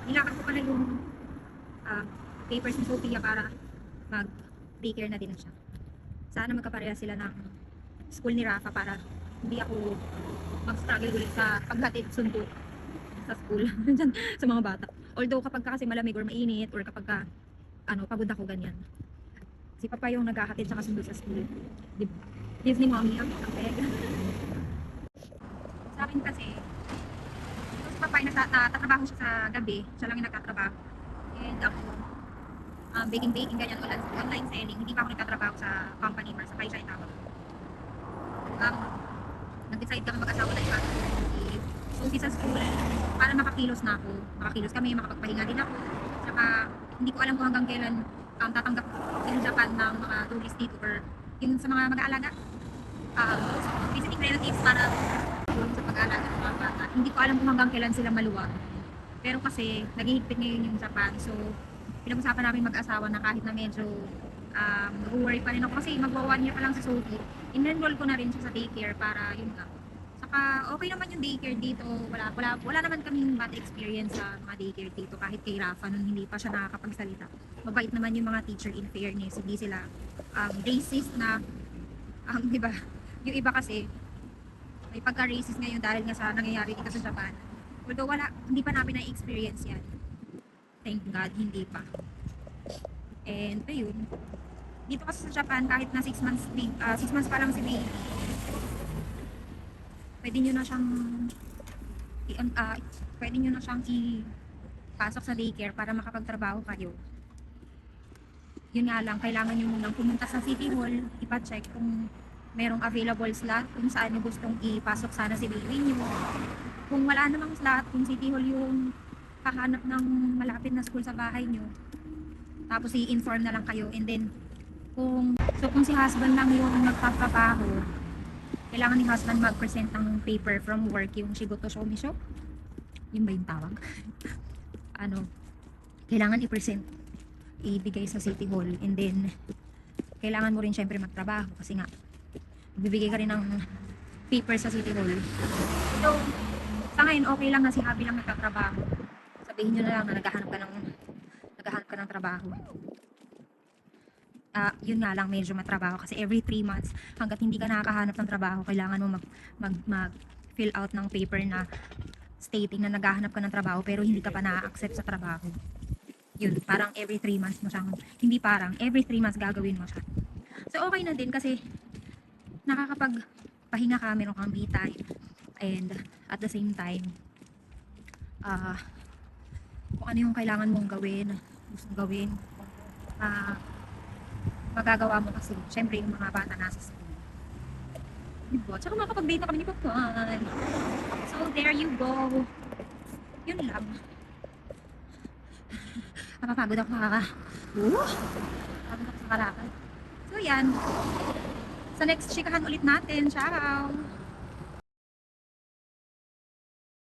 nilakad ko pala yung ah, papers ni Sophia para mag-daycare na din siya. Sana magkapareha sila ng school ni Rafa para hindi ako mag-struggle ulit sa paghatid sundo sa school dyan sa mga bata. Although kapag kasi malamig or mainit or kapag pagod ako ganyan. Si Papa yung naghahatid sa kasundo sa school. Diba? Yes ni Mommy ang peg. Sa akin kasi, si Papa ay nagtatrabaho siya sa gabi. Siya lang yung nagtatrabaho. And ako, baking ganyan, online selling. Hindi pa ako nagtatrabaho sa company or sa kaisa itawag. Nag-decide kami mag-asawa na iba si Sophie sa school para makakilos na ako. Makakilos kami, makapagpahinga din ako. Saka hindi ko alam kung hanggang kailan tatanggap yung Japan ng mga tourist dito or yung sa mga mag-aalaga. Visiting relatives para sa pag-aalaga ng mga bata. Hindi ko alam kung hanggang kailan sila maluwag. Pero kasi naghihigpit ngayon yung Japan. So pinag-usapan namin mag-asawa na kahit na medyo nag-worry pa rin ako kasi magwa 1 year pa lang sa Sophie. In-enroll ko na rin siya sa daycare para yun nga. Saka okay naman yung daycare dito. Wala naman kaming bad experience sa mga daycare dito kahit kay Rafa nung hindi pa siya nakakapagsalita. Mabait naman yung mga teacher in fairness. Hindi sila racist na di ba? Yung iba kasi may pagka-racist ngayon dahil nga sa nangyayari dito sa Japan. Although hindi pa namin na-experience yan. Thank God, hindi pa. And ayun. Dito kasi sa Japan, kahit na 6 months pa lang si baby, pwede nyo na siyang ipasok sa daycare para makapagtrabaho kayo. Yun nga lang, kailangan nyo munang pumunta sa City Hall, ipa-check kung merong available slot, kung saan nyo gustong ipasok sana si baby nyo. Kung wala namang slot, kung City Hall yung hahanap ng malapit na school sa bahay nyo, tapos i-inform na lang kayo, and then kung si husband lang yung nagtatrabaho, kailangan ni husband mag-present ng paper from work, yung Shigoto Shomisho, yun ba yung tawag? Kailangan i-present, ibigay sa City Hall, and then kailangan mo rin syempre magtrabaho kasi nga bibigay ka rin ng paper sa City Hall. So sa ngayon okay lang na si Habi lang nagtatrabaho. Sabihin nyo na lang na naghahanap ka ng trabaho. Yun nga lang, medyo matrabaho kasi every 3 months hanggat hindi ka nakakahanap ng trabaho, kailangan mo mag fill out ng paper na stating na naghahanap ka ng trabaho pero hindi ka pa na-accept sa trabaho. Yun, parang every 3 months mo siyang, hindi parang, every 3 months gagawin mo siya. So okay na din kasi nakakapagpahinga ka, meron kang me time, and at the same time kung ano yung kailangan mong gawin, gustong gawin, magagawa mo kasi syempre yung mga bata nasa school, diba? Tsaka makapag-date na kami ni Papan. So there you go, yun lang. Napapagod ako pagod ako sa kalakad. So yan, sa next chikahan ulit natin. Ciao!